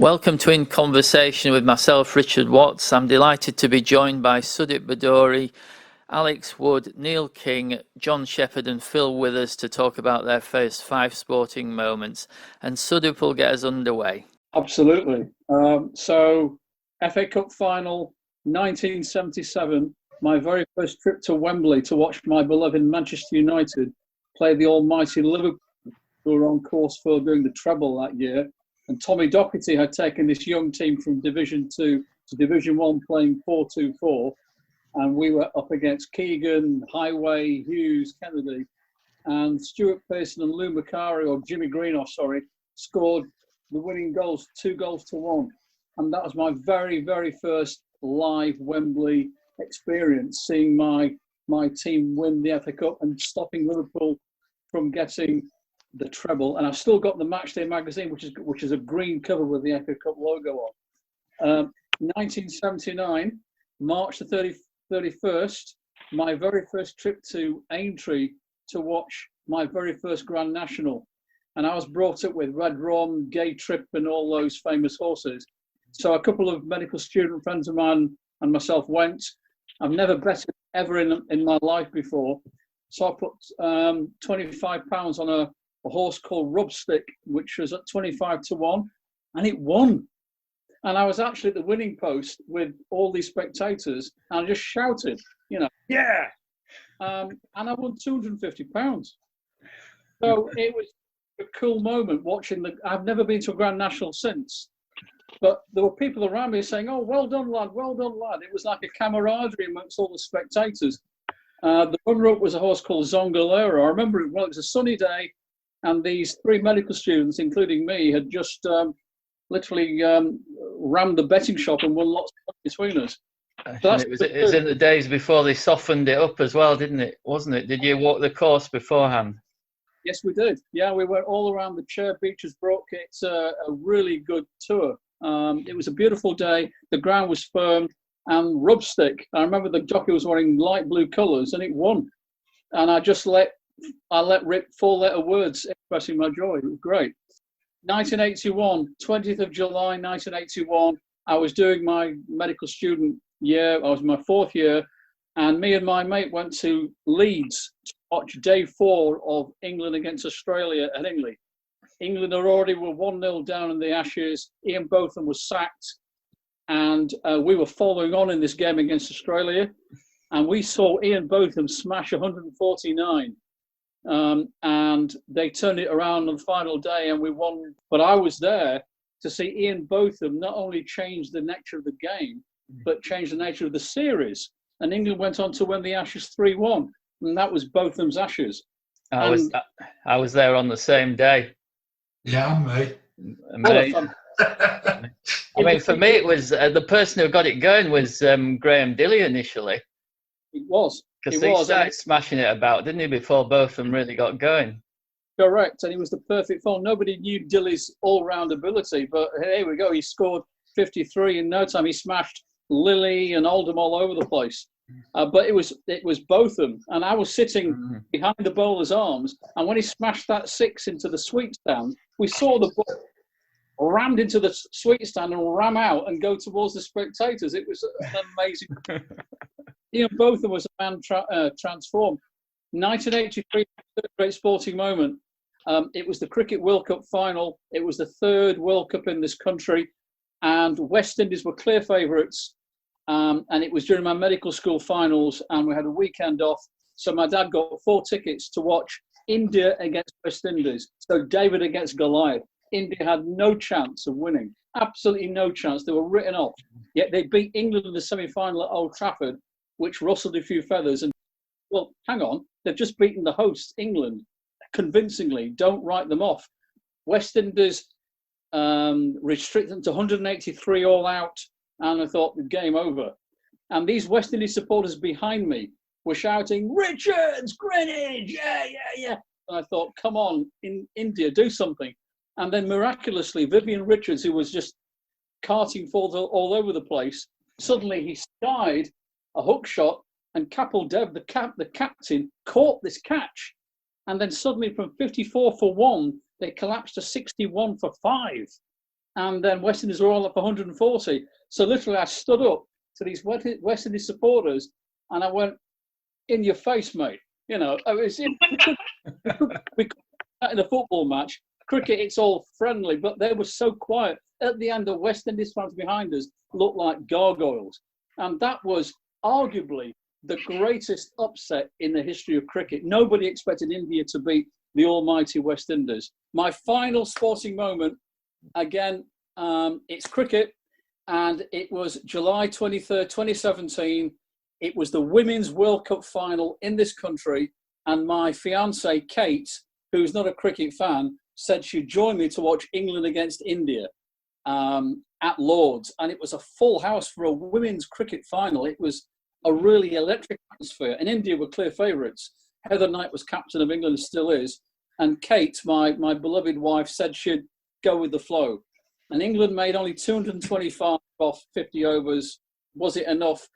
Welcome to In Conversation with myself, Richard Watts. I'm delighted to be joined by Sudip Bhaduri, Alex Wood, Neil King, John Shepherd and Phil Withers to talk about their first 5 sporting moments. And Sudip will get us underway. Absolutely. So, FA Cup final, 1977, my very first trip to Wembley to watch my beloved Manchester United play the almighty Liverpool, who were on course for doing the treble that year. And Tommy Docherty had taken this young team from Division 2 to Division 1 playing 4-2-4. And we were up against Keegan, Highway, Hughes, Kennedy. And Stuart Pearson and Lou Macari, or Jimmy Greenough, scored the winning goals, 2-1. And that was my very, very first live Wembley experience, seeing my team win the FA Cup and stopping Liverpool from getting the treble. And I've still got the Matchday magazine, which is a green cover with the FA Cup logo on. 1979, March the 31st, my very first trip to Aintree to watch my very first Grand National. And I was brought up with Red Rum, Gay Trip and all those famous horses. So a couple of medical student friends of mine and myself went. I've never betted ever in my life before. So I put £25 on a horse called Rubstick, which was at 25-1, and it won. And I was actually at the winning post with all these spectators, and I just shouted, yeah! And I won £250. So it was a cool moment watching I've never been to a Grand National since, but there were people around me saying, "Oh, well done, lad, well done, lad." It was like a camaraderie amongst all the spectators. The runner-up was a horse called Zongalera. I remember it well. It was a sunny day, and these 3 medical students, including me, had just literally rammed the betting shop and won lots of money between us. So it was in the days before they softened it up as well, didn't it? Wasn't it? Did you walk the course beforehand? Yes, we did. Yeah, we went all around the Chair Beaches Brook. It's a really good tour. It was a beautiful day. The ground was firm, and Rubstick, I remember the jockey was wearing light blue colours, and it won. And I let rip 4-letter words expressing my joy. It was great. 1981, 20th of July, 1981. I was doing my medical student year. I was in my 4th year, and me and my mate went to Leeds to watch day 4 of England against Australia at Hingley. England already were 1-0 down in the Ashes. Ian Botham was sacked, and we were following on in this game against Australia, and we saw Ian Botham smash 149. And they turned it around on the final day and we won. But I was there to see Ian Botham not only change the nature of the game, but change the nature of the series. And England went on to win the Ashes 3-1. And that was Botham's Ashes. I was there on the same day. Yeah, mate. Amazing. I mean, for me, it was the person who got it going was Graham Dilley initially. It was. Because he started smashing it about, didn't he, before both of them really got going? Correct, and he was the perfect form. Nobody knew Dilley's all-round ability, but here we go. He scored 53 in no time. He smashed Lilly and Oldham all over the place. But it was Botham, and I was sitting behind the bowler's arms, and when he smashed that 6 into the sweet stand, we saw the ball rammed into the sweet stand and ram out and go towards the spectators. It was an amazing... Ian Botham was a man transformed. 1983, great sporting moment. It was the Cricket World Cup final. It was the 3rd World Cup in this country, and West Indies were clear favourites. And it was during my medical school finals, and we had a weekend off. So my dad got 4 tickets to watch India against West Indies. So David against Goliath. India had no chance of winning. Absolutely no chance. They were written off. Yet they beat England in the semi-final at Old Trafford, which rustled a few feathers. And, well, hang on, they've just beaten the hosts, England, convincingly. Don't write them off. West Indies restricted them to 183 all out, and I thought, the game over. And these West Indies supporters behind me were shouting, "Richards, Greenwich, yeah, yeah, yeah." And I thought, come on, in India, do something. And then miraculously, Vivian Richards, who was just carting forward all over the place, suddenly he skied a hook shot, and Kapil Dev, the captain, caught this catch. And then suddenly from 54 for 1, they collapsed to 61 for 5. and then West Indies were all up 140. So literally, I stood up to these West Indies supporters, and I went, "In your face, mate!" You know, we could in a football match. Cricket, it's all friendly, but they were so quiet. At the end, the West Indies fans behind us looked like gargoyles, and that was arguably the greatest upset in the history of cricket. Nobody expected India to beat the almighty West Indies. My final sporting moment, again, it's cricket, and it was July 23rd, 2017. It was the Women's World Cup final in this country, and my fiancée, Kate, who's not a cricket fan, said she'd join me to watch England against India at Lord's, and it was a full house for a women's cricket final. It was a really electric atmosphere, and India were clear favourites. Heather Knight was captain of England, still is, and Kate, my beloved wife, said she'd go with the flow. And England made only 225 off 50 overs. Was it enough?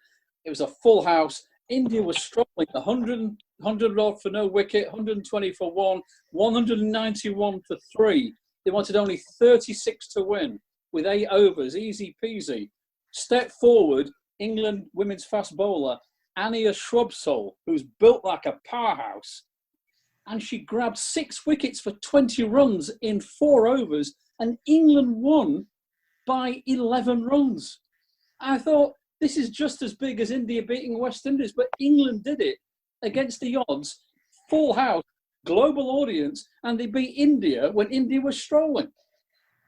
It was a full house. India was struggling, 100 odd for no wicket, 120 for one, 191 for three. They wanted only 36 to win with 8 overs, easy peasy. Step forward, England women's fast bowler, Ania Shrubsole, who's built like a powerhouse, and she grabbed 6 wickets for 20 runs in 4 overs, and England won by 11 runs. I thought, this is just as big as India beating West Indies, but England did it against the odds, full house, global audience, and they beat India when India was strolling.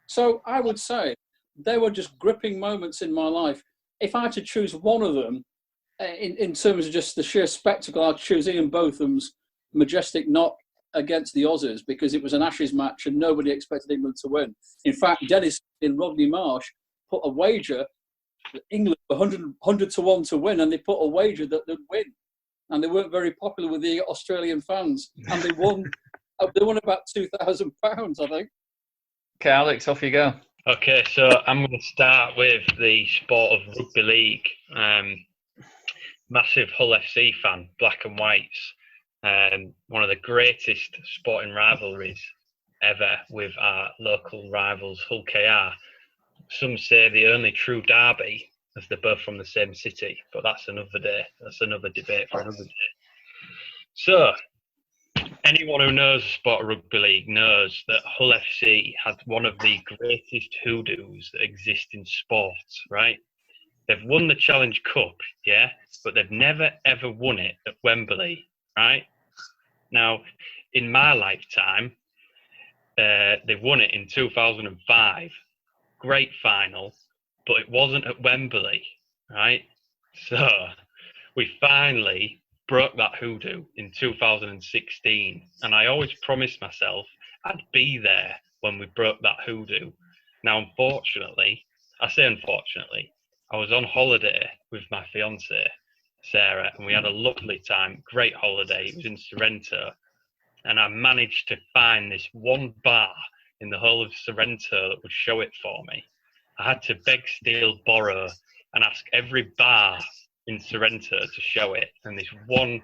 So I would say they were just gripping moments in my life. If I had to choose one of them, in terms of just the sheer spectacle, I'd choose Ian Botham's majestic knock against the Aussies, because it was an Ashes match and nobody expected England to win. In fact, Dennis in Rodney Marsh put a wager that England were 100 to 1 to win, and they put a wager that they'd win. And they weren't very popular with the Australian fans, and they won. They won about £2,000, I think. Okay, Alex, off you go. Okay, so I'm going to start with the sport of rugby league. Massive Hull FC fan, black and whites. One of the greatest sporting rivalries ever with our local rivals, Hull KR. Some say the only true derby, as they're both from the same city, but that's another day. That's another debate for another day. So, anyone who knows the sport of rugby league knows that Hull FC had one of the greatest hoodoos that exist in sports, right? They've won the Challenge Cup, yeah, but they've never ever won it at Wembley, right? Now, in my lifetime, they won it in 2005. Great final, but it wasn't at Wembley, right? So we finally broke that hoodoo in 2016, and I always promised myself I'd be there when we broke that hoodoo. Now, unfortunately, I say unfortunately, I was on holiday with my fiancée, Sarah, and we had a lovely time, great holiday. It was in Sorrento, and I managed to find this one bar in the whole of Sorrento that would show it for me. I had to beg, steal, borrow, and ask every bar in Sorrento to show it. And this one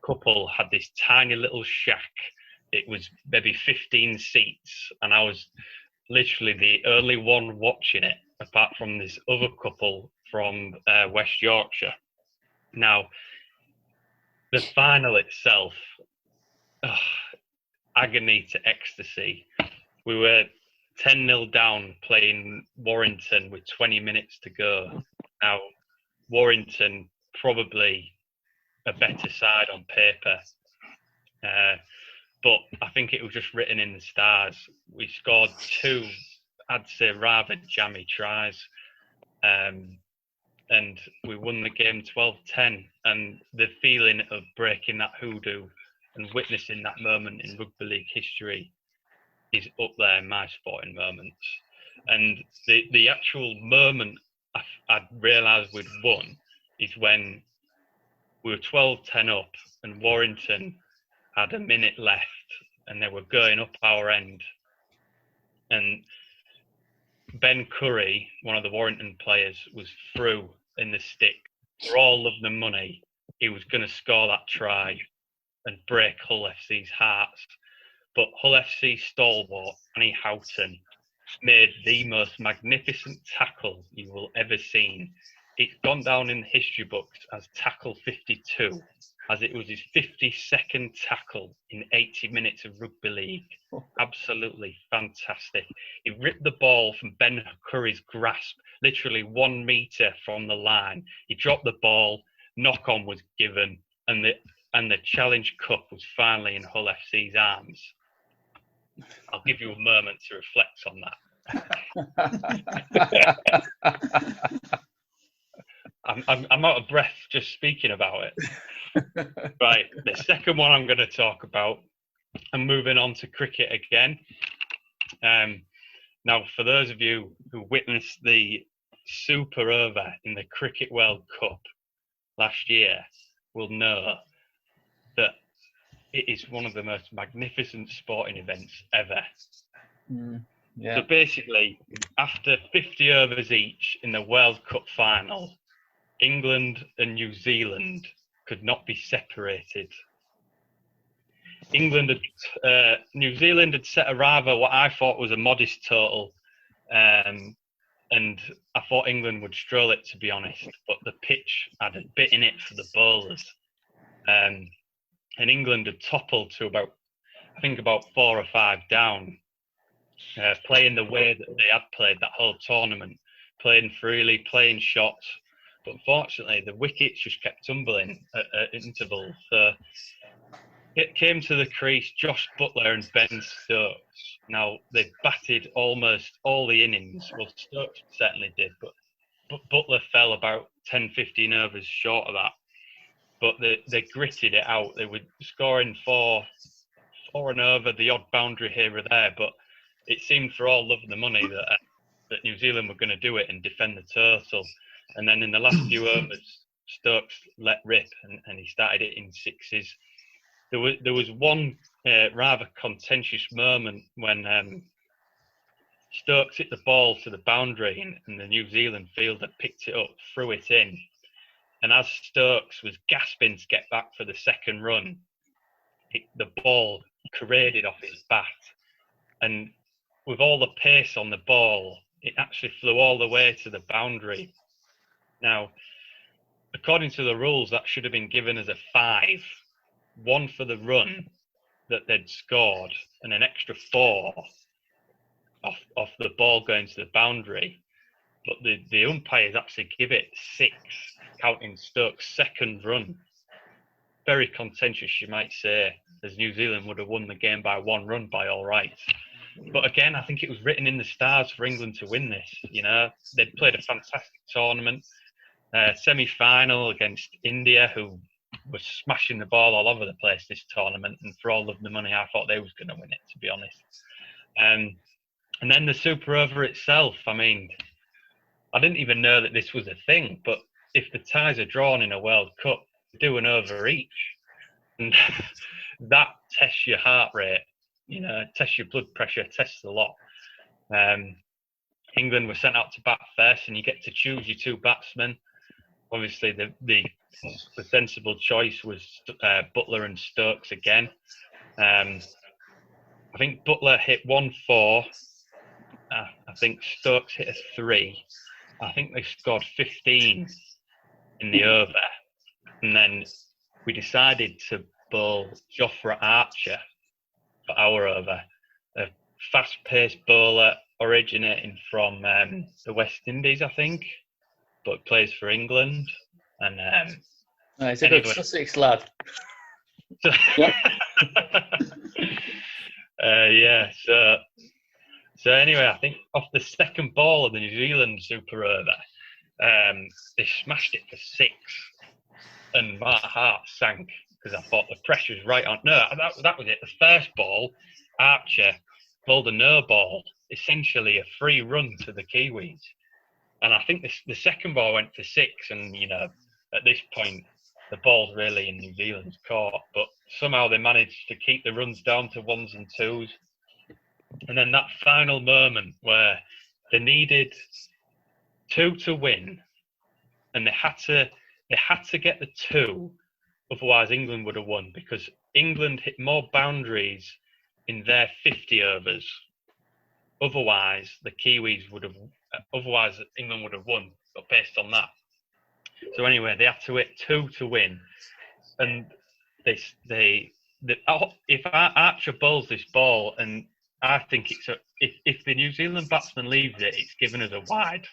couple had this tiny little shack. It was maybe 15 seats, and I was literally the only one watching it, apart from this other couple from West Yorkshire. Now, the final itself, agony to ecstasy. We were 10-0 down playing Warrington with 20 minutes to go. Now, Warrington, probably a better side on paper. But I think it was just written in the stars. We scored 2, I'd say, rather jammy tries. And we won the game 12-10. And the feeling of breaking that hoodoo and witnessing that moment in rugby league history is up there in my sporting moments. And the actual moment I realised we'd won is when we were 12-10 up and Warrington had a minute left and they were going up our end. And Ben Curry, one of the Warrington players, was through in the stick. For all of the money, he was going to score that try and break Hull FC's hearts. But Hull FC stalwart, Annie Houghton, made the most magnificent tackle you will ever seen. It's gone down in the history books as tackle 52, as it was his 52nd tackle in 80 minutes of rugby league. Absolutely fantastic. He ripped the ball from Ben Curry's grasp, literally 1 metre from the line. He dropped the ball, knock on was given, and the Challenge Cup was finally in Hull FC's arms. I'll give you a moment to reflect on that. I'm out of breath just speaking about it. Right, the second one I'm going to talk about, I'm moving on to cricket again. Now, for those of you who witnessed the super over in the Cricket World Cup last year will know that it is one of the most magnificent sporting events ever. Yeah. So basically, after 50 overs each in the World Cup final, England and New Zealand could not be separated. New Zealand had set a rather what I thought was a modest total, and I thought England would stroll it, to be honest. But the pitch had a bit in it for the bowlers, and England had toppled to about 4 or 5 down, playing the way that they had played that whole tournament, playing freely, playing shots. But unfortunately, the wickets just kept tumbling at intervals. So it came to the crease, Josh Buttler and Ben Stokes. Now, they batted almost all the innings. Well, Stokes certainly did, but Buttler fell about 10, 15 overs short of that. But they gritted it out. They were scoring four and over, the odd boundary here or there. But it seemed for all love of the money that New Zealand were going to do it and defend the total. And then in the last few overs, Stokes let rip and he started it in sixes. There was one rather contentious moment when Stokes hit the ball to the boundary and the New Zealand fielder picked it up, threw it in. And as Stokes was gasping to get back for the second run, the ball caraded off his bat. And with all the pace on the ball, it actually flew all the way to the boundary. Now, according to the rules, that should have been given as a 5. 1 for the run that they'd scored and an extra 4 off the ball going to the boundary. But the umpires actually give it 6, counting Stokes' second run. Very contentious, you might say, as New Zealand would have won the game by 1 run by all rights. But again, I think it was written in the stars for England to win this. You know, they'd played a fantastic tournament, semi-final against India, who was smashing the ball all over the place this tournament. And for all of the money, I thought they was going to win it, to be honest. And then the super over itself. I mean, I didn't even know that this was a thing. But if the ties are drawn in a World Cup, do an over each, and that tests your heart rate. You know, tests your blood pressure, tests a lot. England were sent out to bat first, and you get to choose your 2 batsmen. Obviously, the sensible choice was Buttler and Stokes again. I think Buttler hit 1-4. I think Stokes hit a 3. I think they scored 15 in the over. And then we decided to bowl Jofra Archer for our over, a fast-paced bowler originating from the West Indies, I think, but plays for England. And he's a good Sussex lad. Yeah. So anyway, I think off the second ball of the New Zealand super over, they smashed it for 6, and my heart sank because I thought the pressure's right on. No, that was it. The first ball, Archer bowled a no ball, essentially a free run to the Kiwis. And I think the second ball went for 6, and you know, at this point, the ball's really in New Zealand's court. But somehow they managed to keep the runs down to 1s and 2s. And then that final moment where they needed 2 to win, and they had to get the 2, otherwise England would have won, because England hit more boundaries in their 50 overs Otherwise, England would have won, but based on that. So anyway, they had to hit 2 to win, and if Archer bowls this ball, and I think if the New Zealand batsman leaves it, it's given us a wide,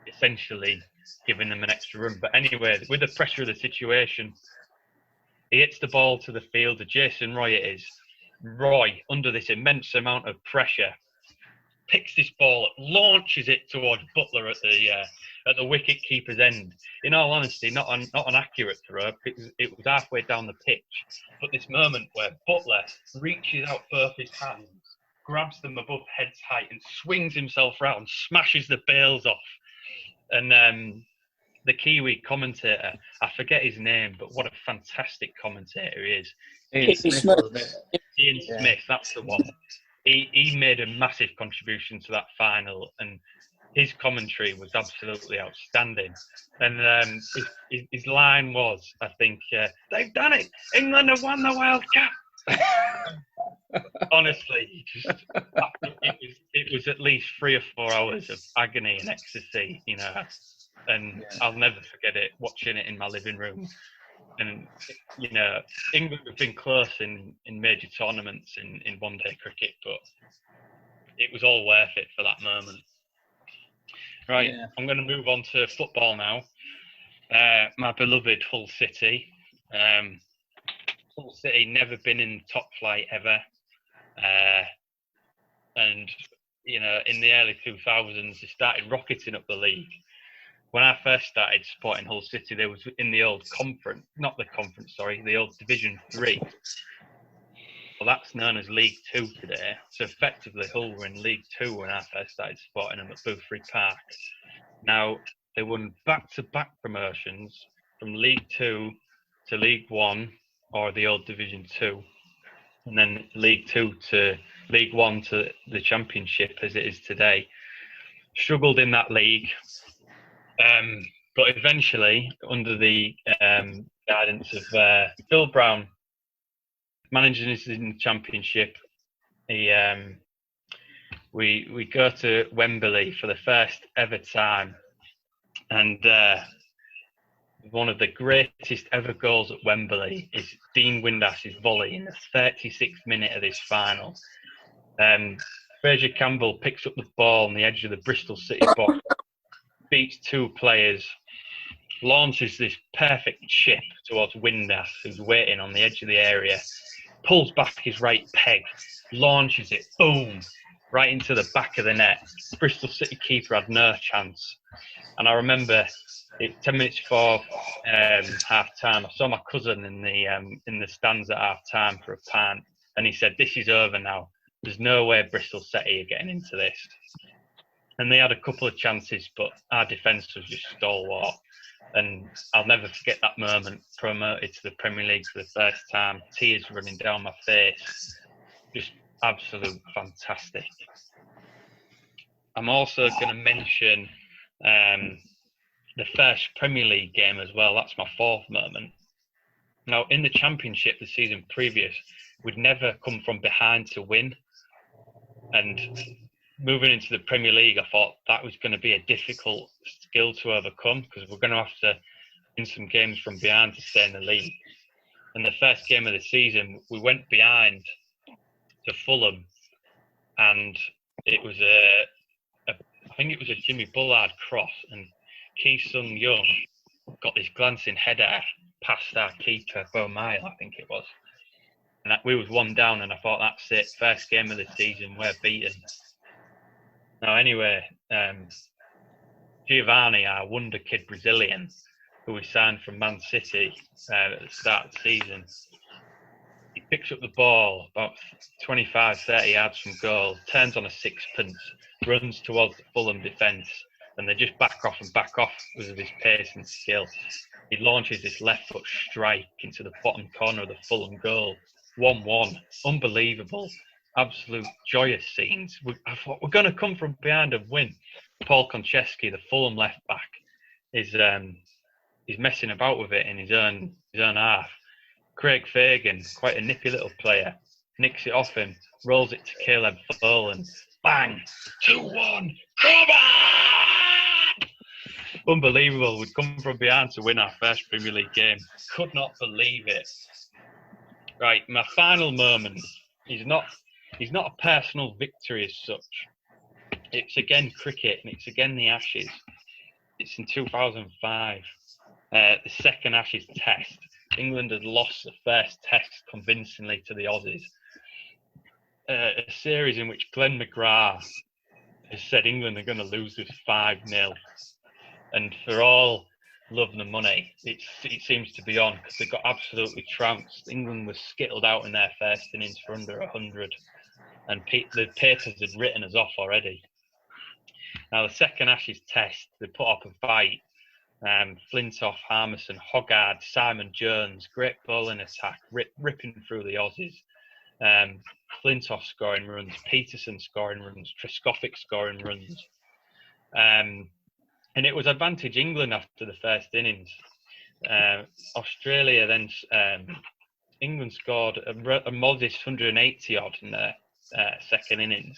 essentially giving them an extra run. But anyway, with the pressure of the situation, he hits the ball to the fielder. Jason Roy it is. Roy, under this immense amount of pressure, picks this ball up, launches it towards Buttler at the wicket keeper's end. In all honesty, not an accurate throw. It was halfway down the pitch. But this moment where Buttler reaches out both his hands, grabs them above head's height, and swings himself round, smashes the bails off. And the Kiwi commentator, I forget his name, but what a fantastic commentator he is. Ian Smith. Ian Smith, that's the one. He made a massive contribution to that final, and his commentary was absolutely outstanding. And his line was, I think, they've done it! England have won the World Cup! Honestly, it was at least 3 or 4 hours of agony and ecstasy, you know, and I'll never forget it, watching it in my living room. And, you know, England have been close in major tournaments in one-day cricket, but it was all worth it for that moment. Right, I'm going to move on to football now. My beloved Hull City. Hull City never been in top flight ever. And, you know, in the early 2000s, they started rocketing up the league. When I first started supporting Hull City, they was in the old the old Division 3. Well, that's known as League 2 today. So effectively, Hull were in League 2 when I first started supporting them at Boothry Park. Now, they won back-to-back promotions from League 2 to League 1, or the old Division 2, and then League 2 to League 1 to the Championship as it is today. Struggled in that league. But eventually, under the guidance of Phil Brown, managing us in the Championship, we go to Wembley for the first ever time, and one of the greatest ever goals at Wembley is Dean Windas's volley in the 36th minute of this final. Fraser Campbell picks up the ball on the edge of the Bristol City box, beats 2 players, launches this perfect chip towards Windass, who's waiting on the edge of the area, pulls back his right peg, launches it, boom, right into the back of the net. Bristol City keeper had no chance. And I remember 10 minutes before half time, I saw my cousin in the stands at half time for a pint, and he said, "This is over now. There's no way Bristol City are getting into this." And they had a couple of chances, but our defence was just stalwart. And I'll never forget that moment, promoted to the Premier League for the first time, tears running down my face. Just absolute fantastic. I'm also going to mention the first Premier League game as well. That's my 4th moment. Now, in the Championship the season previous, we'd never come from behind to win. And moving into the Premier League, I thought that was going to be a difficult skill to overcome, because we're going to have to win some games from behind to stay in the league. And the first game of the season, we went behind to Fulham, and it was I think it was a Jimmy Bullard cross, and Ki Sung Young got this glancing header past our keeper, Bo Mile, I think it was. And we was 1 down, and I thought, that's it, first game of the season, we're beaten. Now, anyway, Giovanni, our wonder kid Brazilian, who we signed from Man City at the start of the season, he picks up the ball about 25, 30 yards from goal, turns on a sixpence, runs towards the Fulham defence, and they just back off because of his pace and skill. He launches this left foot strike into the bottom corner of the Fulham goal. 1-1, unbelievable, absolute joyous scenes. I thought, we're going to come from behind and win. Paul Konchesky, the Fulham left back, is messing about with it in his own half. Craig Fagan, quite a nippy little player, nicks it off him, rolls it to Caleb Folan, bang, 2-1, come on! Unbelievable. We'd come from behind to win our first Premier League game. Could not believe it. Right, my final moment is not a personal victory as such. It's again cricket, and it's again the Ashes. It's in 2005, the second Ashes test. England had lost the first test convincingly to the Aussies. A series in which Glenn McGrath has said England are going to lose this 5-0. And for all love and the money, it seems to be on, because they got absolutely trounced. England was skittled out in their first innings for under 100, and the papers had written us off already. Now, the second Ashes test, they put up a fight. Flintoff, Harmison, Hoggard, Simon Jones, great bowling attack, ripping through the Aussies. Flintoff scoring runs, Peterson scoring runs, Trescothick scoring runs. And it was advantage England after the first innings. Australia then, England scored a modest 180 odd in their second innings,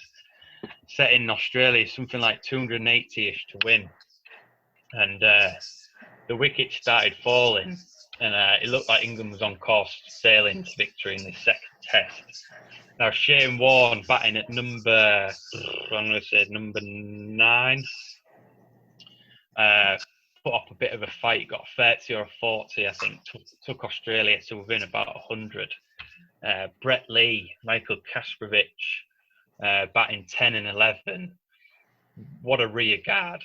setting Australia something like 280-ish to win. And the wickets started falling, and it looked like England was on course sailing to victory in the second test. Now, Shane Warne batting at number 9, put up a bit of a fight, got a 30 or a 40, I think, took Australia to within about 100. Brett Lee, Michael Kasparovich batting 10 and 11. What a rear guard,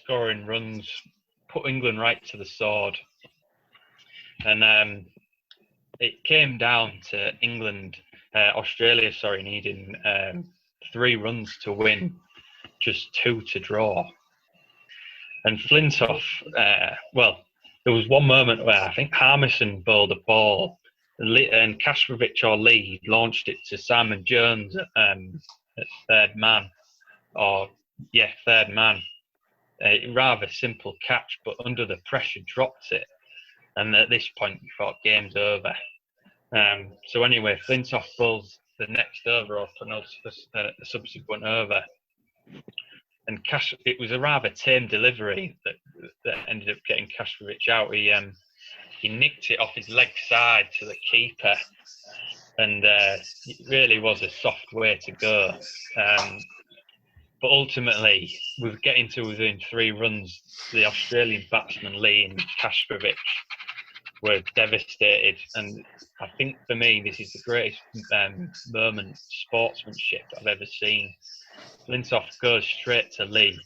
scoring runs, put England right to the sword. And it came down to Australia, needing 3 runs to win, just 2 to draw. And Flintoff, there was one moment where I think Harmison bowled a ball, and Kasparovich or Lee launched it to Simon Jones at third man. Third man. A rather simple catch, but under the pressure dropped it. And at this point, we thought game's over. So anyway, Flintoff bowls the next over, or the subsequent over. And it was a rather tame delivery that ended up getting Kasparovich out. He nicked it off his leg side to the keeper, and it really was a soft way to go. But ultimately, with getting to within 3 runs, the Australian batsman Lee and Kasparovich were devastated. And I think for me, this is the greatest moment of sportsmanship I've ever seen. Flintoff goes straight to Lee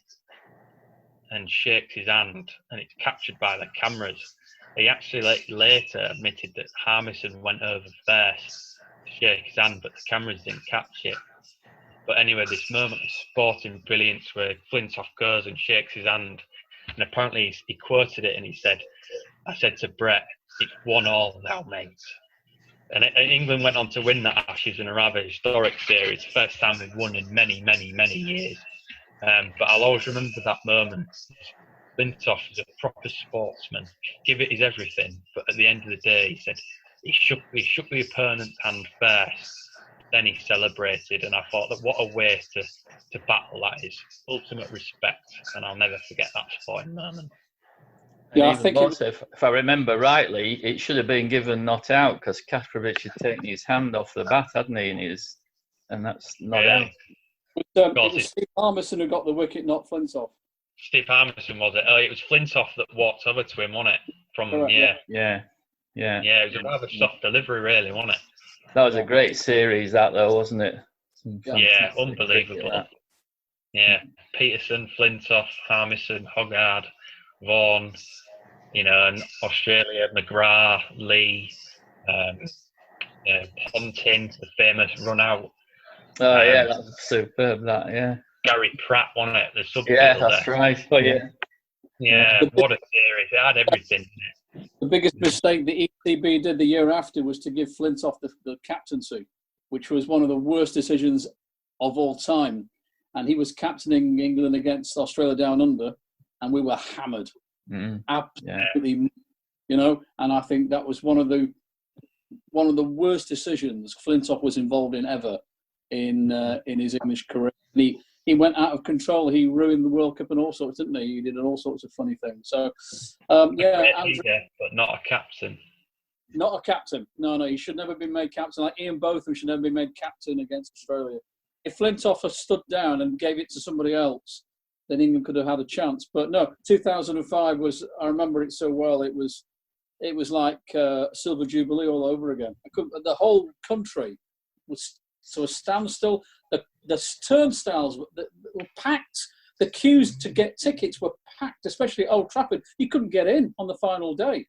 and shakes his hand, and it's captured by the cameras. He actually later admitted that Harmison went over first to shake his hand, but the cameras didn't catch it. But anyway, this moment of sporting brilliance where Flintoff goes and shakes his hand, and apparently he quoted it and he said, "I said to Brett, it's 1-1 now, mate." And England went on to win that Ashes in a rather historic series, first time they've won in many, many, many years. But I'll always remember that moment. Flintoff is a proper sportsman, give it his everything, but at the end of the day, he said he shook the opponent's hand first, then he celebrated, and I thought that what a way to battle that is. Ultimate respect, and I'll never forget that sporting moment. Yeah, I think if I remember rightly, it should have been given not out, because Kasparovich had taken his hand off the bat, hadn't he? And that's not out. It was Steve Harmison who got the wicket, not Flintoff. Steve Harmison, was it? Oh, it was Flintoff that walked over to him, wasn't it? Yeah, it was a rather soft delivery, really, wasn't it? That was a great series, that though, wasn't it? Yeah, unbelievable. Yeah, Peterson, Flintoff, Harmison, Hoggard, Vaughan, and Australia, McGrath, Lee, Ponting, the famous run out. Oh, yeah, that was superb, that, yeah. Gary Pratt won it, the subfielder. Yeah, that's right. Oh, yeah. Yeah, what a series. It had everything. The biggest mistake the ECB did the year after was to give Flintoff the captaincy, which was one of the worst decisions of all time. And he was captaining England against Australia Down Under, and we were hammered. Absolutely, and I think that was one of the worst decisions Flintoff was involved in ever in his English career. he went out of control. He ruined the World Cup and all sorts, didn't he? He did all sorts of funny things. So, yeah, leader, but not a captain. Not a captain. No, he should never be made captain. Like Ian Botham should never be made captain against Australia. If Flintoff had stood down and gave it to somebody else, then England could have had a chance. But no, 2005 was. I remember it so well. It was like Silver Jubilee all over again. The whole country was to a standstill. The turnstiles were packed. The queues to get tickets were packed, especially at Old Trafford. You couldn't get in on the final day.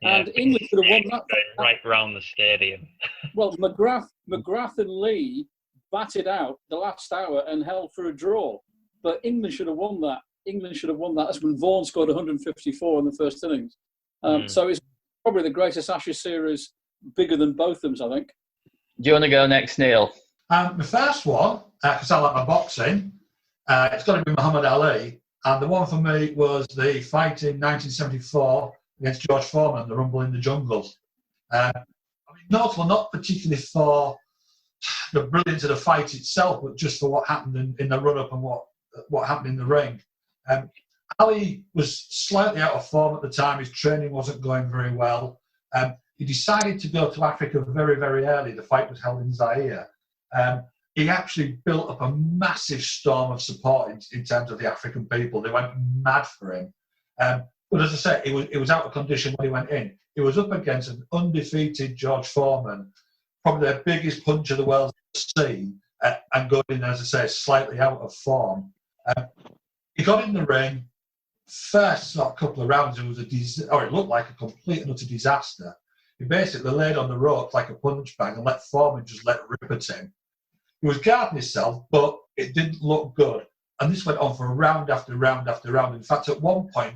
Yeah, and England could have won that. Right round the stadium. Well, McGrath and Lee batted out the last hour and held for a draw. But England should have won that. That's when Vaughan scored 154 in the first innings. So it's probably the greatest Ashes series, bigger than Botham's, I think. Do you want to go next, Neil? The first one, because I like my boxing, it's got to be Muhammad Ali. And the one for me was the fight in 1974 against George Foreman, the Rumble in the Jungle. Notable not particularly for the brilliance of the fight itself, but just for what happened in the run-up and what happened in the ring. Ali was slightly out of form at the time. His training wasn't going very well. He decided to go to Africa very, very early. The fight was held in Zaire. He actually built up a massive storm of support in terms of the African people. They went mad for him. But as I say, he was out of condition when he went in. He was up against an undefeated George Foreman, probably the biggest puncher the world's seen, and going in, as I say, slightly out of form. He got in the ring. First couple of rounds, it looked like a complete and utter disaster. He basically laid on the ropes like a punch bag and let Foreman just let rip at him. He was guarding himself, but it didn't look good. And this went on for round after round after round. In fact, at one point,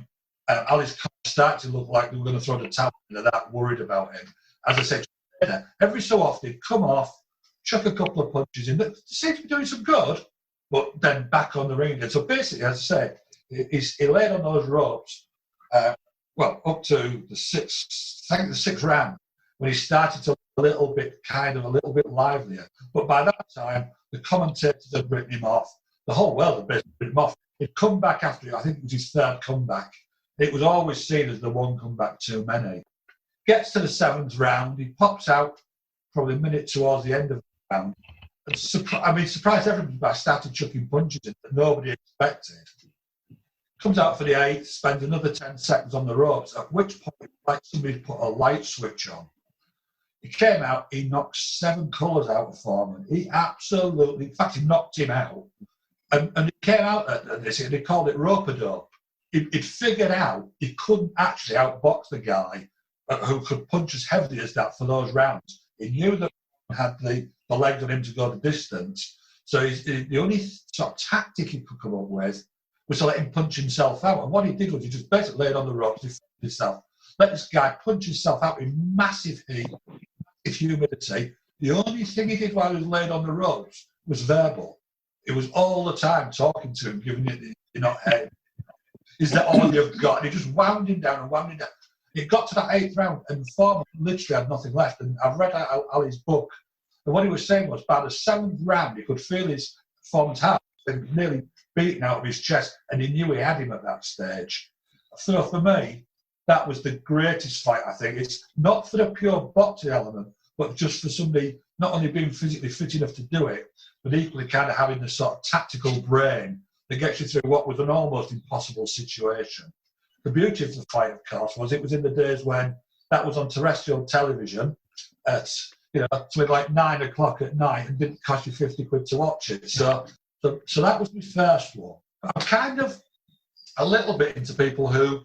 Ali's started to look like they were going to throw the towel in. They're that worried about him. As I said, every so often he'd come off, chuck a couple of punches in. They seemed to be doing some good, but then back on the ring again. So basically, as I say, he laid on those ropes, up to the sixth round, when he started to look a little bit livelier. But by that time, the commentators had written him off. The whole world had basically written him off. He'd come back after, I think it was his third comeback. It was always seen as the one comeback too many. Gets to the seventh round, he pops out probably a minute towards the end of the round. And surprised everybody by starting chucking punches in that nobody expected. Comes out for the eighth, spends another 10 seconds on the ropes, at which point, like somebody put a light switch on. He came out, he knocked 7 colours out of Foreman. He absolutely, in fact, he knocked him out. And he came out at this, and he called it rope-a-dope. He'd figured out he couldn't actually outbox the guy who could punch as heavily as that for those rounds. He knew that he had the legs on him to go the distance. So the only sort of tactic he could come up with was to let him punch himself out. And what he did was he just basically laid on the ropes, defended himself, let this guy punch himself out in massive heat, massive humidity. The only thing he did while he was laid on the ropes was verbal. It was all the time talking to him, giving it, hey, is that all you've got? And he just wound him down and wound him down. It got to that 8th round, and Foreman literally had nothing left. And I've read Ali's book, and what he was saying was, by the 7th round, he could feel his Foreman's heart nearly beaten out of his chest, and he knew he had him at that stage. So for me, that was the greatest fight, I think. It's not for the pure boxing element, but just for somebody not only being physically fit enough to do it, but equally kind of having the sort of tactical brain that gets you through what was an almost impossible situation. The beauty of the fight, of course, was it was in the days when that was on terrestrial television at, something like 9 o'clock at night, and didn't cost you 50 quid to watch it. So that was my first one. I'm kind of a little bit into people who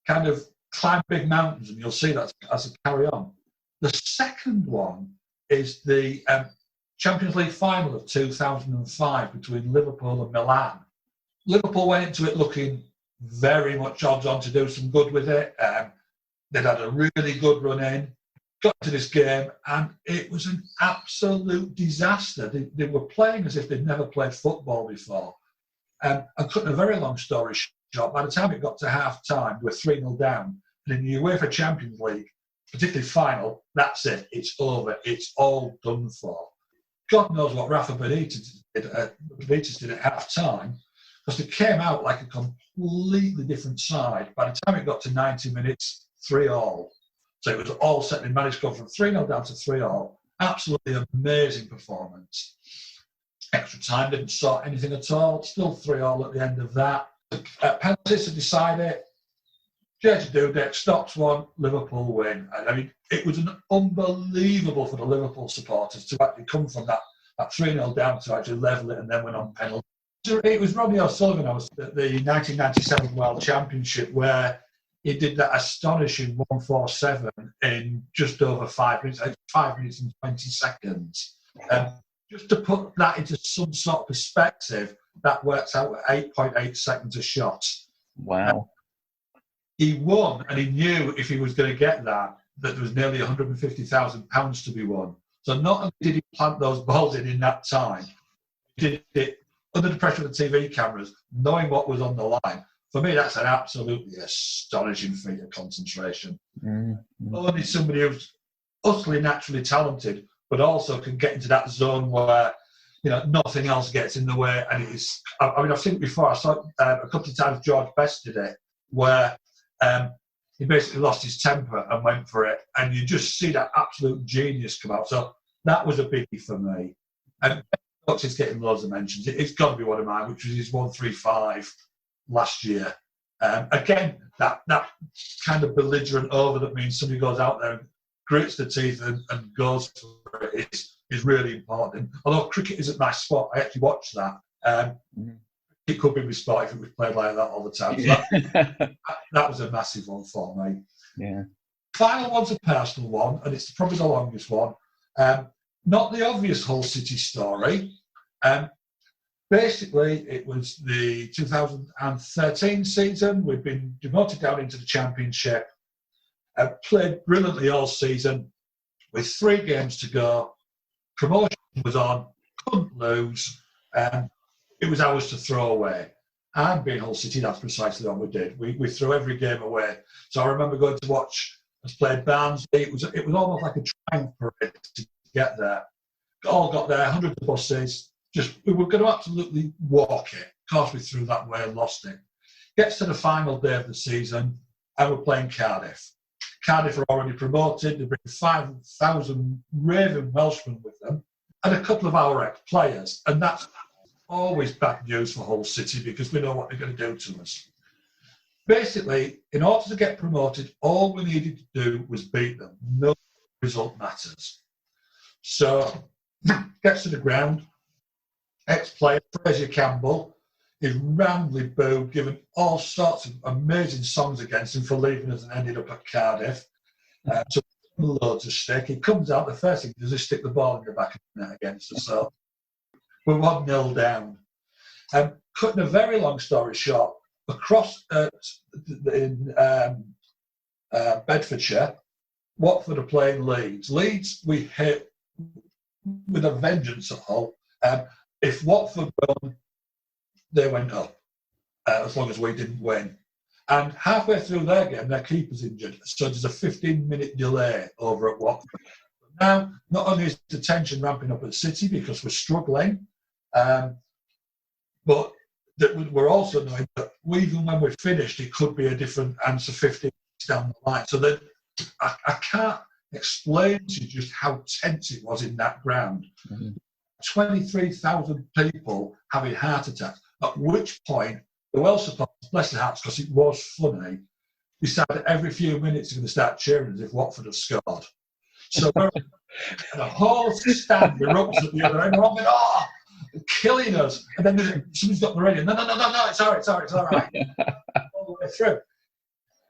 kind of climb big mountains, and you'll see that as I carry on. The second one is the Champions League final of 2005 between Liverpool and Milan. Liverpool went into it looking very much odds on to do some good with it. They'd had a really good run in, got to this game, and it was an absolute disaster. They were playing as if they'd never played football before. And cutting a very long story short, by the time it got to half-time, we're 3-0 down. And in the UEFA Champions League, particularly final, that's it. It's over. It's all done for. God knows what Rafa Benitez did at half time, because they came out like a completely different side. By the time it got to 90 minutes, 3-3. So it was all set. They managed to go from 3-0 down to 3-3. Absolutely amazing performance. Extra time didn't sort anything at all. Still 3-3 at the end of that. Penalties to decide it. JJ Dudek stops one, Liverpool win. And I mean, it was unbelievable for the Liverpool supporters to actually come from that 3-0 down to actually level it and then went on penalty. It was Ronnie O'Sullivan, I was at the 1997 World Championship, where he did that astonishing 147 in just over 5 minutes, 5 minutes and 20 seconds. Just to put that into some sort of perspective, that works out at 8.8 seconds a shot. Wow. He won, and he knew if he was going to get that there was nearly £150,000 to be won. So not only did he plant those balls in that time, he did it under the pressure of the TV cameras, knowing what was on the line. For me, that's an absolutely astonishing feat of concentration. Only somebody who's utterly naturally talented, but also can get into that zone where, you know, nothing else gets in the way. And it is, I mean, I've seen it before. I saw it a couple of times. George Best did it, where he basically lost his temper and went for it. And you just see that absolute genius come out. So that was a biggie for me. And Cox is getting loads of mentions. It's got to be one of mine, which was his 135 last year. Again, that kind of belligerent over that means somebody goes out there and grits the teeth and goes for it is really important. Although cricket isn't my sport, I actually watch that. It could be my sport if it was played like that all the time. So that was a massive one for me. Yeah. Final one's a personal one, and it's probably the longest one. Not the obvious Hull City story. Basically, it was the 2013 season. We'd been demoted down into the Championship. Played brilliantly all season with 3 games to go. Promotion was on, couldn't lose. It was ours to throw away. And being Hull City, that's precisely what we did. We threw every game away. So I remember going to watch us play Barnsley. It was almost like a triumph parade to get there. All got there, hundreds of buses. We were going to absolutely walk it. Of course, we threw that way and lost it. Gets to the final day of the season, and we're playing Cardiff. Cardiff are already promoted. They bring 5,000 raving Welshmen with them and a couple of our ex-players. And that's always bad news for Hull City because we know what they're going to do to us. Basically, in order to get promoted, all we needed to do was beat them. No result matters. So, gets to the ground. Ex-player Fraser Campbell is roundly booed, given all sorts of amazing songs against him for leaving us and ended up at Cardiff. So loads of stick. He comes out, the first thing he does is stick the ball in the back of the net against us. So we're 1-0 down. Cutting a very long story short, across in Bedfordshire, Watford are playing Leeds. Leeds we hit with a vengeance at Hull. If Watford won, they went up, as long as we didn't win. And halfway through their game, their keeper's injured. So there's a 15-minute delay over at Watford. Now, not only is the tension ramping up at City because we're struggling, but that we're also knowing that even when we're finished, it could be a different answer 15 minutes down the line. So that I can't explain to you just how tense it was in that ground. 23,000 people having heart attacks, at which point the Welsh supporters, bless their hearts, because it was funny, decided every few minutes they're going to start cheering as if Watford have scored. So we're and the whole stand erupts at the other end. We're all going, oh, they're killing us. And then somebody's got the radio. No, it's all right. All the way through.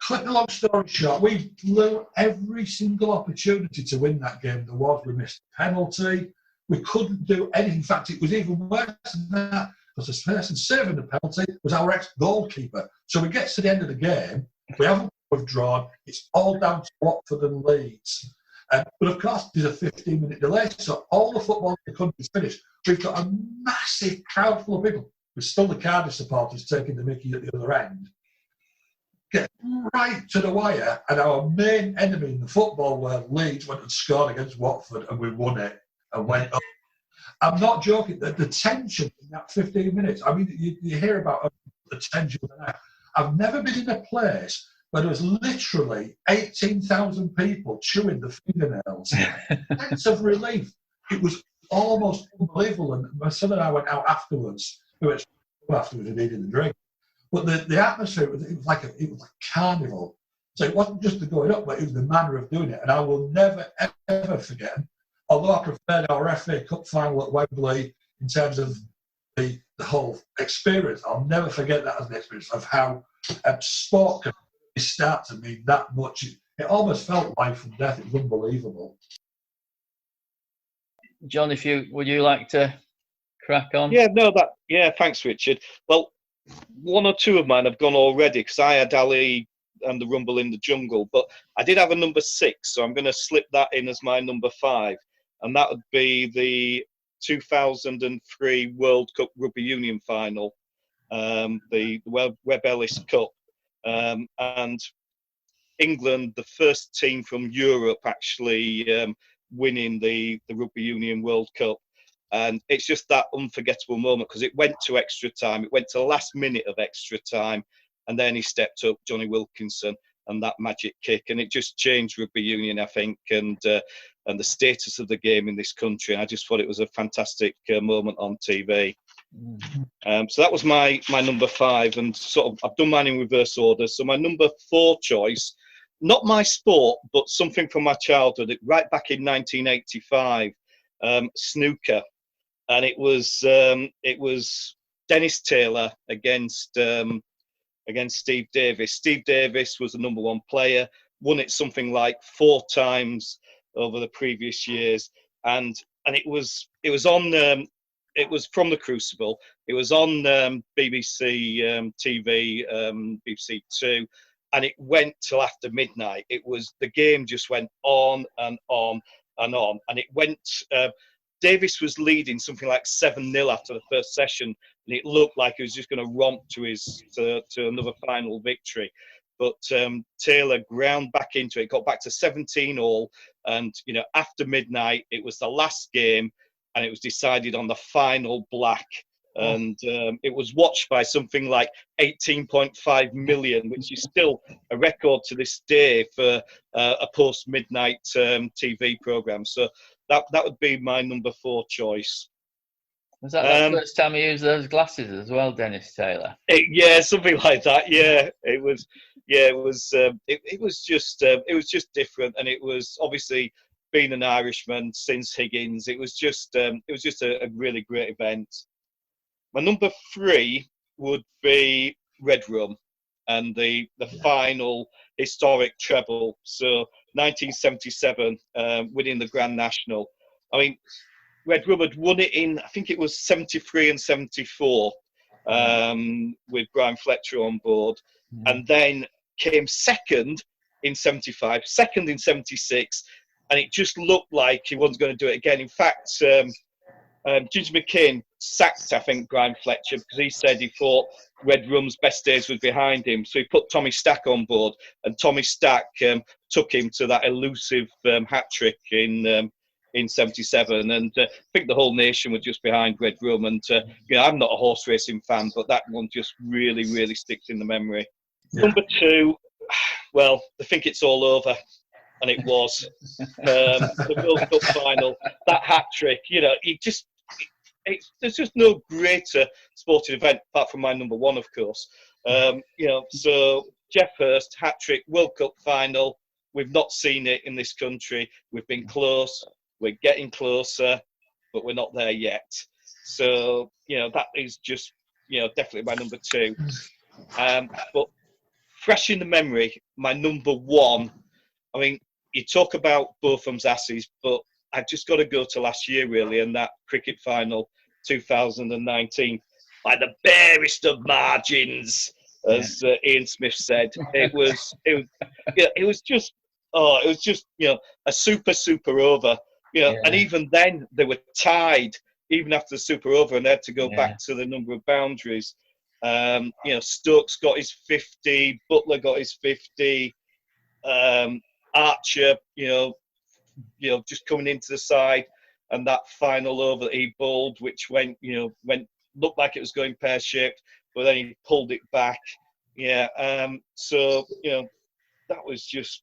Cut the long story short, we blew every single opportunity to win that game. We missed a penalty. We couldn't do anything. In fact, it was even worse than that because the person serving the penalty was our ex-goalkeeper. So we get to the end of the game, we haven't withdrawn. It's all down to Watford and Leeds. But of course, there's a 15-minute delay. So all the football in the country's finished. We've got a massive crowd full of people. With still the Cardiff supporters taking the mickey at the other end. Get right to the wire, and our main enemy in the football world, Leeds, went and scored against Watford, and we won it and went up. I'm not joking. The tension in that 15 minutes. I mean, you hear about the tension. I've never been in a place where there was literally 18,000 people chewing the fingernails. Sense of relief. It was almost unbelievable. And my son and I went out afterwards. We went afterwards and needed a drink. But the atmosphere, it was like carnival. So it wasn't just the going up, but it was the manner of doing it. And I will never, ever forget, although I preferred our FA Cup final at Wembley in terms of the whole experience, I'll never forget that as an experience of how sport can start to mean that much. It almost felt life and death. It was unbelievable. John, would you like to crack on? Thanks, Richard. Well, one or two of mine have gone already because I had Ali and the Rumble in the Jungle, but I did have a number 6, so I'm going to slip that in as my number 5, and that would be the 2003 World Cup Rugby Union final, the Webb Ellis Cup, and England, the first team from Europe, actually winning the Rugby Union World Cup. And it's just that unforgettable moment because it went to extra time. It went to the last minute of extra time. And then he stepped up, Johnny Wilkinson, and that magic kick. And it just changed rugby union, I think, and the status of the game in this country. And I just thought it was a fantastic moment on TV. So that was my number 5. And sort of, I've done mine in reverse order. So my number 4 choice, not my sport, but something from my childhood, right back in 1985, snooker. And it was Dennis Taylor against Steve Davis. Steve Davis was the number 1 player, won it something like 4 times over the previous years, and it was on. It was from the Crucible. It was on BBC TV, BBC 2, and it went till after midnight. The game just went on and on and on, and it went. Davis was leading something like 7-0 after the first session, and it looked like he was just going to romp to another final victory. But Taylor ground back into it, got back to 17-all, and after midnight, it was the last game, and it was decided on the final black. And it was watched by something like 18.5 million, which is still a record to this day for a post-midnight TV program. So that would be my number 4 choice. Was that the first time he used those glasses as well, Dennis Taylor? Yeah, something like that. Yeah, it was. Yeah, it was. It was just different, and it was obviously being an Irishman since Higgins. It was just a really great event. My number 3 would be Red Rum and the final historic treble. So 1977, winning the Grand National. I mean, Red Rum had won it in, I think it was 73 and 74, with Brian Fletcher on board, and then came second in 75, second in 76, and it just looked like he wasn't going to do it again. In fact, Ginger McCain sacked, I think, Brian Fletcher because he said he thought Red Rum's best days was behind him. So he put Tommy Stack on board, and Tommy Stack took him to that elusive hat-trick in 77. And I think the whole nation was just behind Red Rum. And, I'm not a horse racing fan, but that one just really, really sticks in the memory. Yeah. Number 2, well, I think it's all over. And it was the World Cup final, that hat-trick, there's just no greater sporting event apart from my number 1, of course. So Jeff Hurst, hat-trick, World Cup final. We've not seen it in this country. We've been close. We're getting closer, but we're not there yet. So, that is just, definitely my number 2. But fresh in the memory, my number 1, I mean, you talk about Botham's asses, but I've just got to go to last year, really, and that cricket final, 2019, by the barest of margins, as Ian Smith said. It was just a super over. And even then they were tied, even after the super over, and they had to go back to the number of boundaries. Stokes got his 50, Butler got his 50. Archer, just coming into the side, and that final over that he bowled, which looked like it was going pear-shaped, but then he pulled it back. Yeah, so that was just,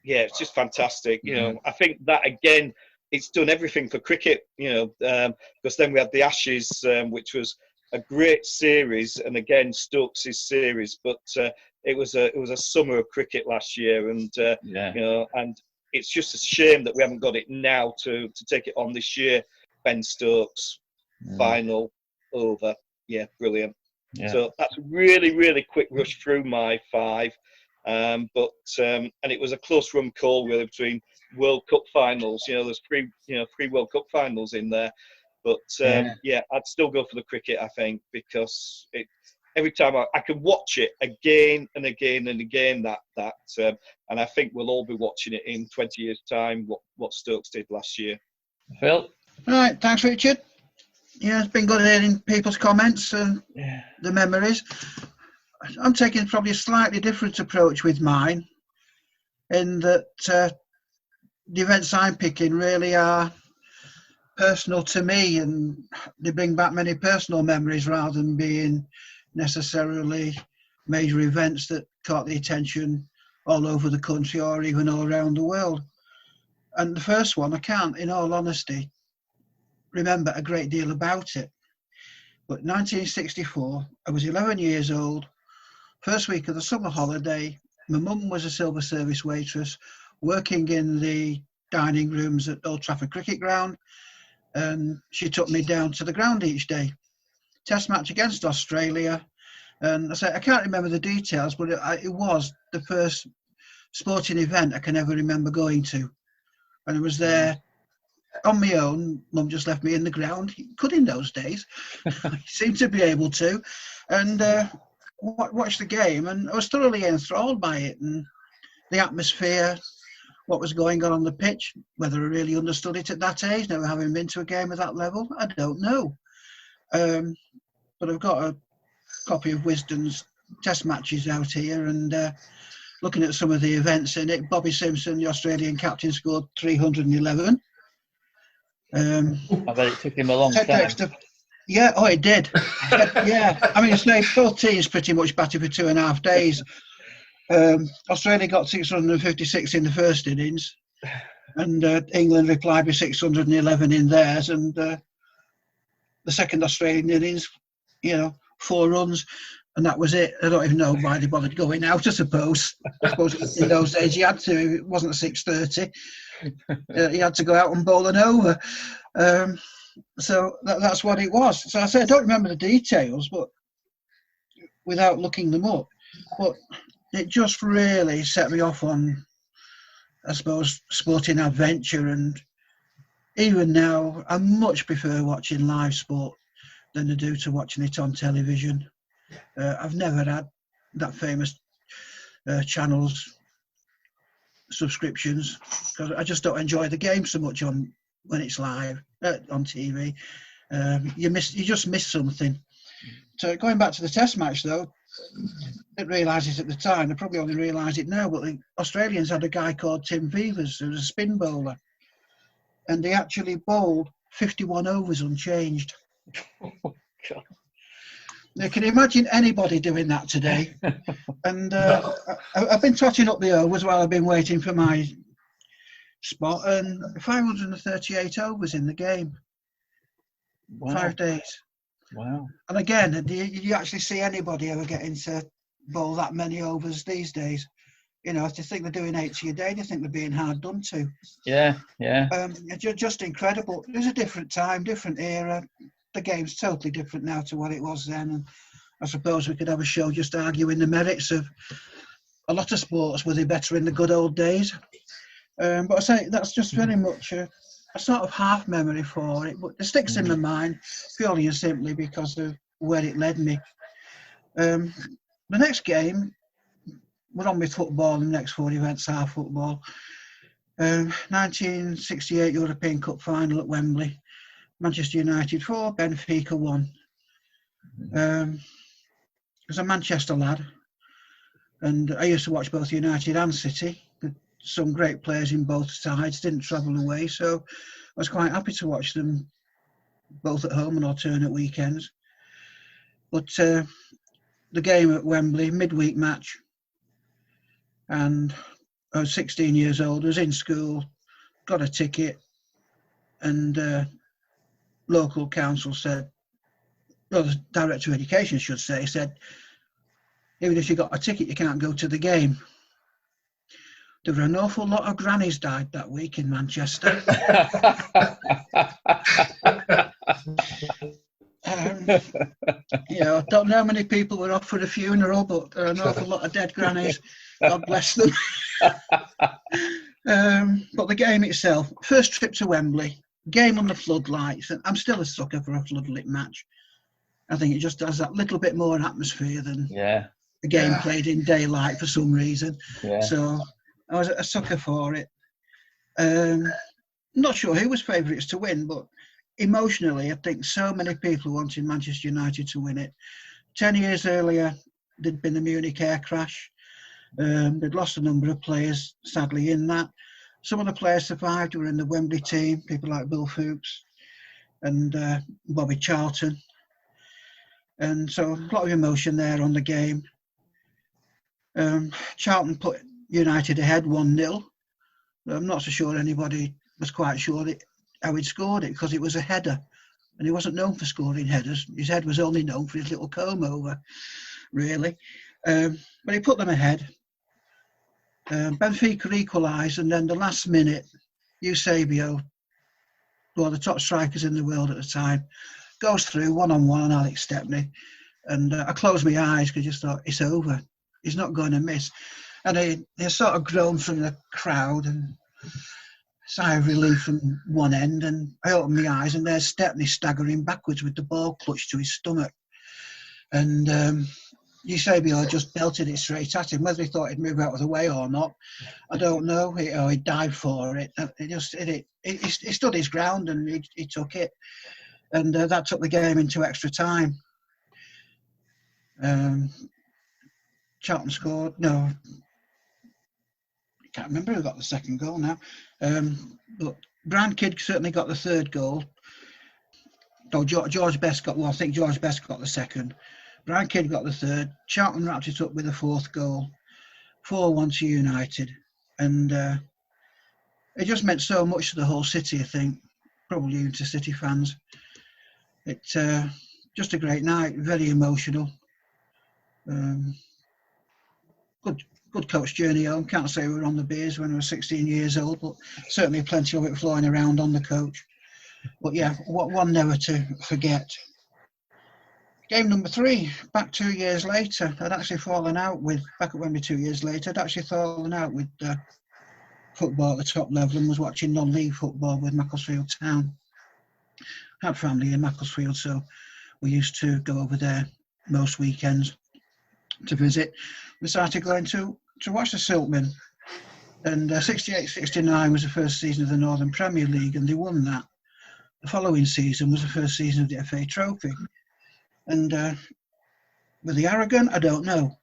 it's just fantastic. I think that again, it's done everything for cricket. Because then we had the Ashes, which was a great series, and again Stokes' series, but it was a summer of cricket last year, and and it's just a shame that we haven't got it now to take it on this year. Ben Stokes final over, brilliant. So that's a really, really quick rush through my 5, and it was a close run call really between World Cup finals. There's 3 World Cup finals in there, but I'd still go for the cricket, I think, because every time I can watch it again and again and again, and I think we'll all be watching it in 20 years' time, what Stokes did last year. Phil? All right, thanks, Richard. Yeah, it's been good hearing people's comments and the memories. I'm taking probably a slightly different approach with mine, in that the events I'm picking really are personal to me, and they bring back many personal memories rather than being necessarily major events that caught the attention all over the country or even all around the world. And the first one, I can't, in all honesty, remember a great deal about it. But 1964, I was 11 years old, first week of the summer holiday. My mum was a silver service waitress working in the dining rooms at Old Trafford Cricket Ground, and she took me down to the ground each day. Test match against Australia, and I can't remember the details, but it was the first sporting event I can ever remember going to. And I was there on my own. Mum just left me in the ground. He could in those days. He seemed to be able to. And watched the game, and I was thoroughly enthralled by it, and the atmosphere, what was going on the pitch. Whether I really understood it at that age, never having been to a game at that level, I don't know. But I've got a copy of Wisden's test matches out here, and looking at some of the events in it, Bobby Simpson, the Australian captain, scored 311. I bet it took him a long time. Yeah, oh, it did. Yeah, I mean, both teams pretty much batted for 2.5 days. Australia got 656 in the first innings, and England replied with 611 in theirs, and the second Australian innings, 4 runs, and that was it. I don't even know why they bothered going out, I suppose. In those days you had to, it wasn't 6:30. You had to go out and bowl an over. So that's what it was. So I say I don't remember the details, but without looking them up. But it just really set me off on, I suppose, sporting adventure. And even now, I much prefer watching live sport than I do to watching it on television. I've never had that famous channels subscriptions, because I just don't enjoy the game so much when it's live on TV. You just miss something. So going back to the test match though, I didn't realise it at the time. I probably only realise it now, but the Australians had a guy called Tim Vivers who was a spin bowler, and they actually bowled 51 overs unchanged. Oh, God. Now, can you imagine anybody doing that today? And I've been totting up the overs while I've been waiting for my spot, and 538 overs in the game. Wow. 5 days. Wow. And again, do you actually see anybody ever getting to bowl that many overs these days? If they think they're doing 80 a day, they think they're being hard done to. Yeah. Just incredible. It was a different time, different era. The game's totally different now to what it was then. And I suppose we could have a show just arguing the merits of a lot of sports. Were they better in the good old days? But I say that's just very much a sort of half memory for it, but it sticks in my mind purely and simply because of where it led me. The next game, we're on with football, and the next 4 events are football. 1968 European Cup final at Wembley. Manchester United 4, Benfica 1. I was a Manchester lad, and I used to watch both United and City. Some great players in both sides, didn't travel away, so was quite happy to watch them both at home on alternate weekends. But the game at Wembley, midweek match, and I was 16 years old, was in school, got a ticket, and local council said, well, the director of education should say, said, even if you got a ticket, you can't go to the game. There were an awful lot of grannies died that week in Manchester. I don't know how many people were off for the funeral, but there are an awful lot of dead grannies. God bless them. But the game itself, first trip to Wembley, game on the floodlights, and I'm still a sucker for a floodlit match. I think it just has that little bit more atmosphere than a game played in daylight for some reason. So I was a sucker for it. Not sure who was favourites to win, but emotionally, I think so many people wanted Manchester United to win it. 10 years earlier, there'd been the Munich air crash. They'd lost a number of players, sadly, in that. Some of the players survived, were in the Wembley team, people like Bill Fuchs and Bobby Charlton. And so a lot of emotion there on the game. Charlton put United ahead 1-0. I'm not so sure anybody was quite sure how he'd scored it, because it was a header. And he wasn't known for scoring headers. His head was only known for his little comb over, really. But he put them ahead. Benfica equalised, and then the last minute, Eusebio, one of the top strikers in the world at the time, goes through one-on-one on Alex Stepney. And I closed my eyes because I just thought, it's over. He's not going to miss. And they sort of groaned from the crowd, and sigh of relief from one end. And I opened my eyes, and there's Stepney staggering backwards with the ball clutched to his stomach. And Eusebio just belted it straight at him. Whether he thought he'd move out of the way or not, I don't know. He dived for it. He stood his ground, and he took it. And that took the game into extra time. Charlton scored. No, I can't remember who got the second goal now. But Brian Kidd certainly got the third goal. No, George Best got one. I think George Best got the second. Brian Kidd got the third. Charlton wrapped it up with a fourth goal. 4-1 to United. And it just meant so much to the whole city, I think. Probably even to City fans. It's just a great night. Very emotional. Good coach journey home. Can't say we were on the beers when I was 16 years old, but certainly plenty of it flying around on the coach. But yeah, one never to forget. Game number 3, back 2 years later. I'd actually fallen out with, back at Wembley 2 years later, I'd actually fallen out with football at the top level and was watching non-league football with Macclesfield Town. I had family in Macclesfield, so we used to go over there most weekends to visit. We started going to watch the Silkmen, and 68-69 was the first season of the Northern Premier League, and they won that. The following season was the first season of the FA Trophy. And were they arrogant? I don't know.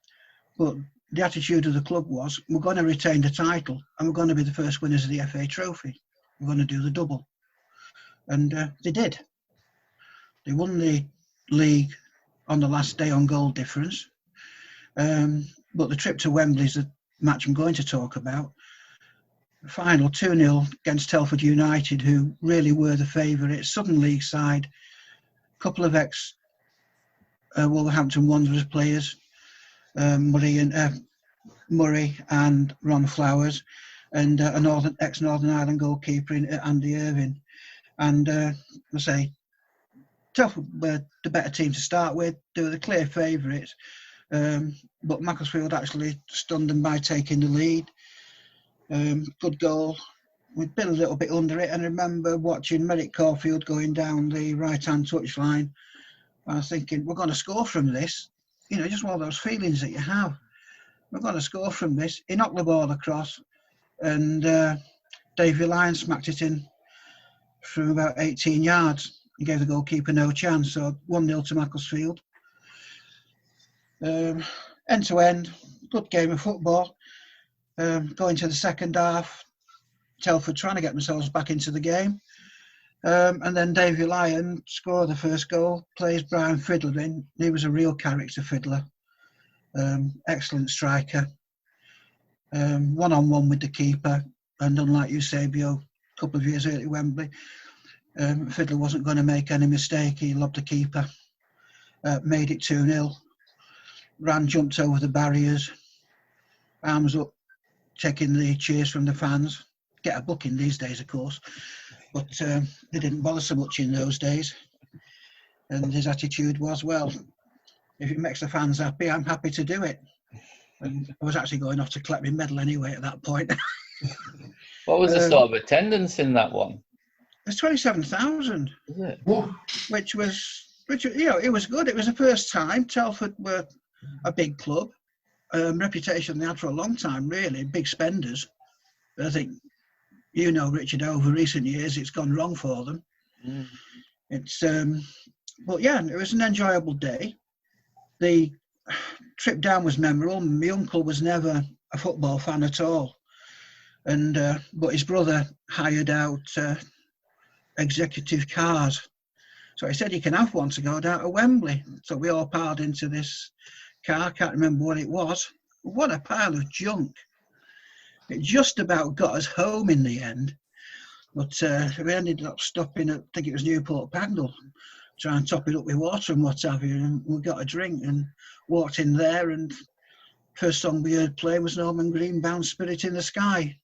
But the attitude of the club was, we're going to retain the title, and we're going to be the first winners of the FA Trophy. We're going to do the double. And they did. They won the league on the last day on goal difference. But the trip to Wembley is the match I'm going to talk about. The final 2-0 against Telford United, who really were the favourites. Southern League side, a couple of Wolverhampton Wanderers players, Murray and Ron Flowers, and an ex-Northern Ireland goalkeeper Andy Irving. And I say, Telford were the better team to start with. They were the clear favourites. But Macclesfield actually stunned them by taking the lead. Good goal. We'd been a little bit under it, and I remember watching Merrick Caulfield going down the right-hand touchline. I was thinking, we're going to score from this. You know, just one of those feelings that you have. We're going to score from this. He knocked the ball across, and Davy Lyon smacked it in from about 18 yards. He gave the goalkeeper no chance, so 1-0 to Macclesfield. End to end, good game of football. Going to the second half, Telford trying to get themselves back into the game. And then Davy Lyon scored the first goal, plays Brian Fiddler in. He was a real character, Fiddler. Excellent striker. One-on-one with the keeper. And unlike Eusebio, a couple of years early at Wembley, Fiddler wasn't going to make any mistake. He lobbed the keeper. Made it 2-0. Jumped over the barriers. Arms up, taking the cheers from the fans. Get a booking these days, of course. But they didn't bother so much in those days. And his attitude was, well, if it makes the fans happy, I'm happy to do it. And I was actually going off to collect my medal anyway at that point. What was the sort of attendance in that one? It's 27,000, which it was good. It was the first time. Telford were a big club, reputation they had for a long time, really, big spenders. But I think, Richard, over recent years, it's gone wrong for them. It's, but yeah, it was an enjoyable day. The trip down was memorable. My uncle was never a football fan at all, but his brother hired out executive cars. So he said, you can have one to go down to Wembley. So we all piled into this car. I can't remember what it was. What a pile of junk. It just about got us home in the end. But we ended up stopping at, I think it was Newport Pagnell, try and top it up with water and what have you. And we got a drink and walked in there. And first song we heard play was Norman Green, Spirit in the Sky.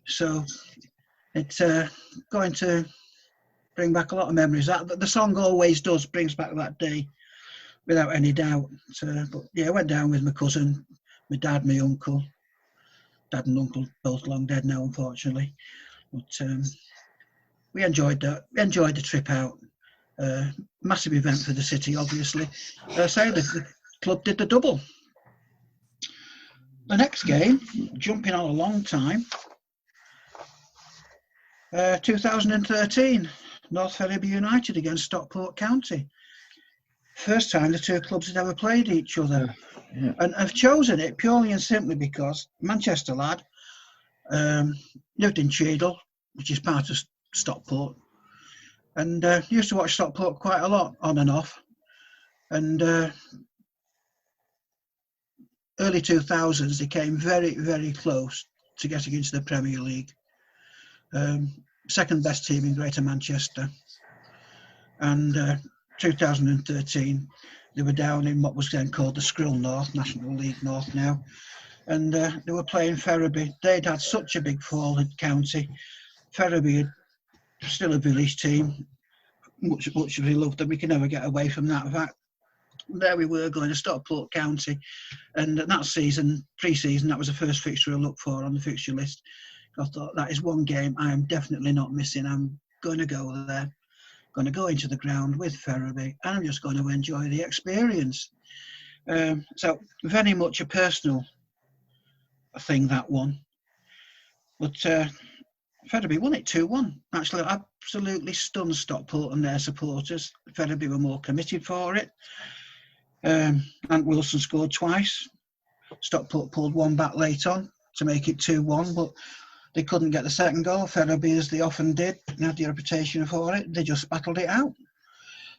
So it's going to bring back a lot of memories. That the song always does, brings back that day without any doubt. But yeah, I went down with my cousin, my dad, my uncle. Dad and uncle both long dead now, unfortunately. But we enjoyed that. We enjoyed the trip out. Massive event for the city, obviously. The club did the double. The next game, jumping on a long time, 2013, North Ferriby United against Stockport County. First time the two clubs had ever played each other. Yeah. And I've chosen it purely and simply because Manchester lad, lived in Cheadle, which is part of Stockport, and used to watch Stockport quite a lot on and off. And early 2000s, they came very, very close to getting into the Premier League. Second best team in Greater Manchester. And 2013, they were down in what was then called the Skrill North, National League North now. And they were playing Ferriby. They'd had such a big fall in county. Ferriby had still a village team. Much as we loved them, we could never get away from that fact. There we were going to Stockport County. And that season, pre-season, that was the first fixture I looked for on the fixture list. I thought, that is one game I am definitely not missing. I'm going to go there, going to go into the ground with Ferriby, and I'm just going to enjoy the experience. So very much a personal thing, that one. But Ferriby won it 2-1. Actually, absolutely stunned Stockport and their supporters. Ferriby were more committed for it. Ant Wilson scored twice. Stockport pulled one back late on to make it 2-1, but they couldn't get the second goal. Ferriby, as they often did, and had the reputation for it, they just battled it out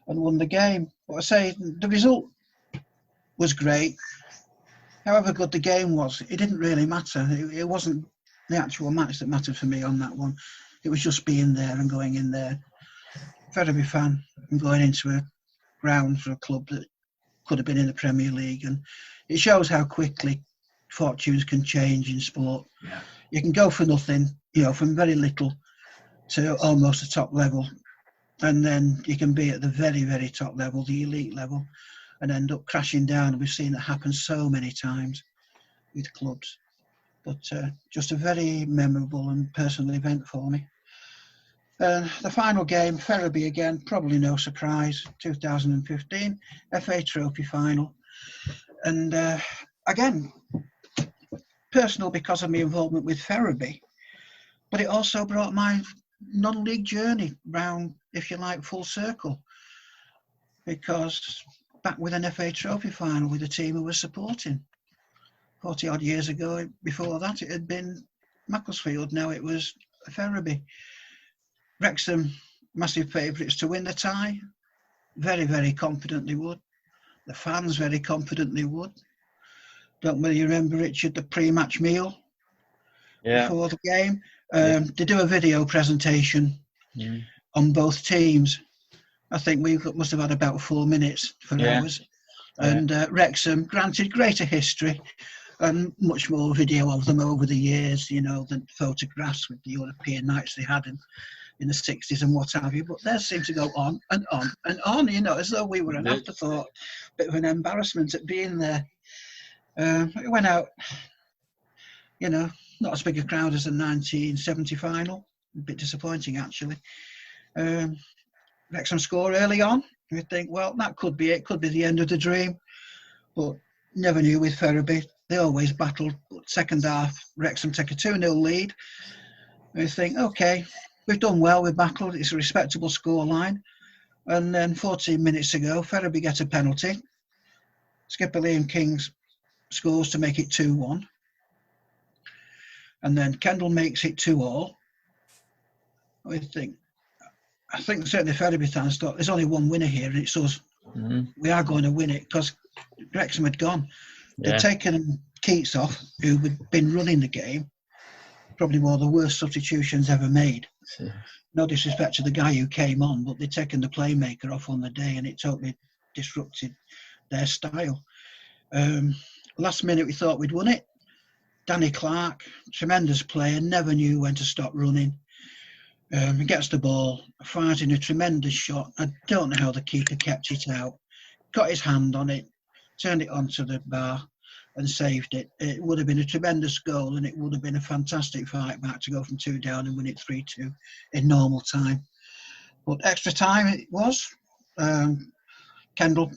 and won the game. But I say, the result was great. However good the game was, it didn't really matter. It wasn't the actual match that mattered for me on that one. It was just being there and going in there. Ferriby fan and going into a ground for a club that could have been in the Premier League. And it shows how quickly fortunes can change in sport. Yeah. You can go for nothing, from very little to almost the top level. And then you can be at the very, very top level, the elite level, and end up crashing down. And we've seen that happen so many times with clubs. But just a very memorable and personal event for me. The final game, Ferriby again, probably no surprise, 2015, FA Trophy final. And again, personal because of my involvement with Ferriby, but it also brought my non-league journey round, if you like, full circle. Because back with an FA Trophy final with the team who was supporting. 40 odd years ago, before that, it had been Macclesfield. Now it was Ferriby. Wrexham massive favourites to win the tie. Very, very confident they would. The fans very confident they would. Don't really remember, Richard, the pre-match meal before the game. They do a video presentation on both teams. I think we must have had about 4 minutes for hours. And Wrexham, granted, greater history and much more video of them over the years, you know, than photographs with the European nights they had in the 60s and what have you. But theirs seemed to go on and on and on, you know, as though we were an afterthought. Bit of an embarrassment at being there. It went out, you know, not as big a crowd as the 1970 final. A bit disappointing, actually. Wrexham score early on. You think, well, that could be it. Could be the end of the dream. But never knew with Ferriby. They always battled. But second half, Wrexham take a 2-0 lead. You think, okay, we've done well. We've battled. It's a respectable scoreline. And then 14 minutes ago, Ferriby gets a penalty. Skipper Liam Kings scores to make it 2-1. And then Kendall makes it 2-2. I think certainly Ferriby fans thought there's only one winner here, and it's us. We are going to win it, because Wrexham had gone. They'd taken Keats off, who had been running the game. Probably one of the worst substitutions ever made. No disrespect to the guy who came on, but they'd taken the playmaker off on the day, and it totally disrupted their style. Last minute, we thought we'd won it. Danny Clark, tremendous player, never knew when to stop running. He gets the ball, firing a tremendous shot. I don't know how the keeper kept it out. Got his hand on it, turned it onto the bar and saved it. It would have been a tremendous goal, and it would have been a fantastic fight back to go from 2 down and win it 3-2 in normal time. But extra time it was. Kendall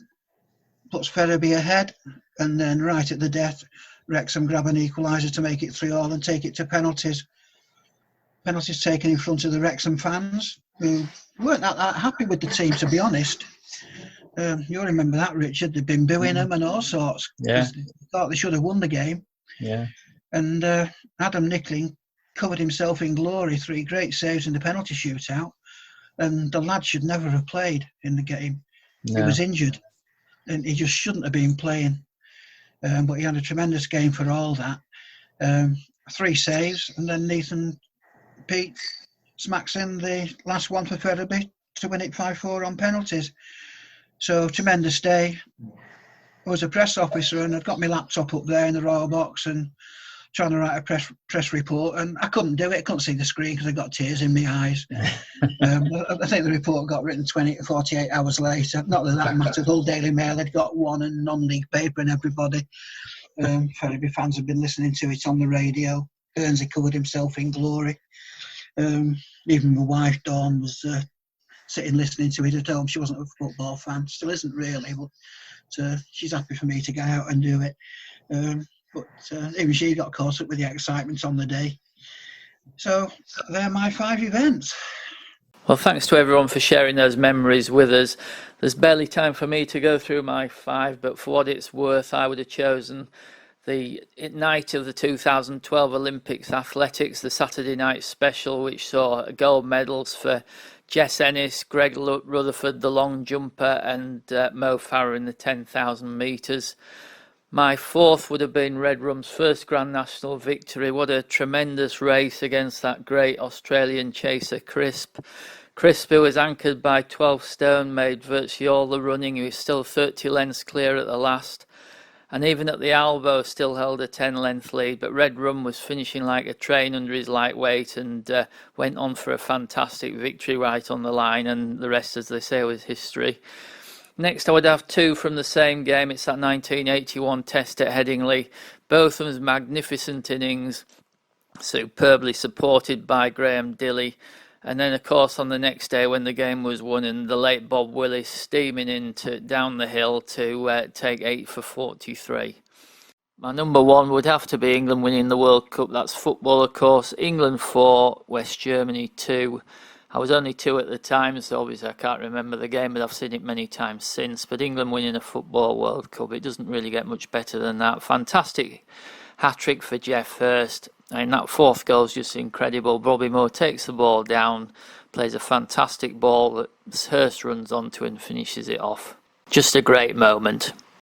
puts Ferriby ahead, and then right at the death, Wrexham grab an equaliser to make it 3-3 and take it to penalties. Penalties taken in front of the Wrexham fans, who weren't that happy with the team, to be honest. You'll remember that, Richard. They've been booing them and all sorts. They thought they should have won the game. And Adam Nickling covered himself in glory, 3 great saves in the penalty shootout. And the lad should never have played in the game. He was injured, and he just shouldn't have been playing. But he had a tremendous game for all that. 3 saves, and then Nathan Pete smacks in the last one for Ferriby to win it 5-4 on penalties. So, tremendous day. I was a press officer, and I'd got my laptop up there in the Royal Box and trying to write a press report, and I couldn't do it. I couldn't see the screen because I got tears in my eyes. I think the report got written 48 hours later. Not that mattered. Hull Daily Mail had got one, and non-league paper and everybody. Ferriby fans had been listening to it on the radio. Guernsey covered himself in glory. Even my wife Dawn was sitting listening to it at home. She wasn't a football fan, still isn't really, but she's happy for me to go out and do it. But even she got caught up with the excitement on the day. So they're my 5 events. Well, thanks to everyone for sharing those memories with us. There's barely time for me to go through my 5, but for what it's worth, I would have chosen the night of the 2012 Olympics athletics, the Saturday night special, which saw gold medals for Jess Ennis, Greg Rutherford, the long jumper, and Mo Farah in the 10,000 metres. My 4th would have been Red Rum's first Grand National victory. What a tremendous race against that great Australian chaser, Crisp. Crisp, who was anchored by 12 stone, made virtually all the running. He was still 30 lengths clear at the last. And even at the elbow still held a 10-length lead, but Red Rum was finishing like a train under his lightweight and went on for a fantastic victory right on the line, and the rest, as they say, was history. Next, I would have 2 from the same game. It's that 1981 test at Headingley. Both of them's magnificent innings, superbly supported by Graham Dilley. And then, of course, on the next day when the game was won, and the late Bob Willis steaming down the hill to take 8 for 43. My number 1 would have to be England winning the World Cup. That's football, of course. England 4, West Germany 2. I was only 2 at the time, so obviously I can't remember the game, but I've seen it many times since. But England winning a football World Cup, it doesn't really get much better than that. Fantastic hat-trick for Geoff Hurst. And that 4th goal is just incredible. Bobby Moore takes the ball down, plays a fantastic ball that Hurst runs onto and finishes it off. Just a great moment.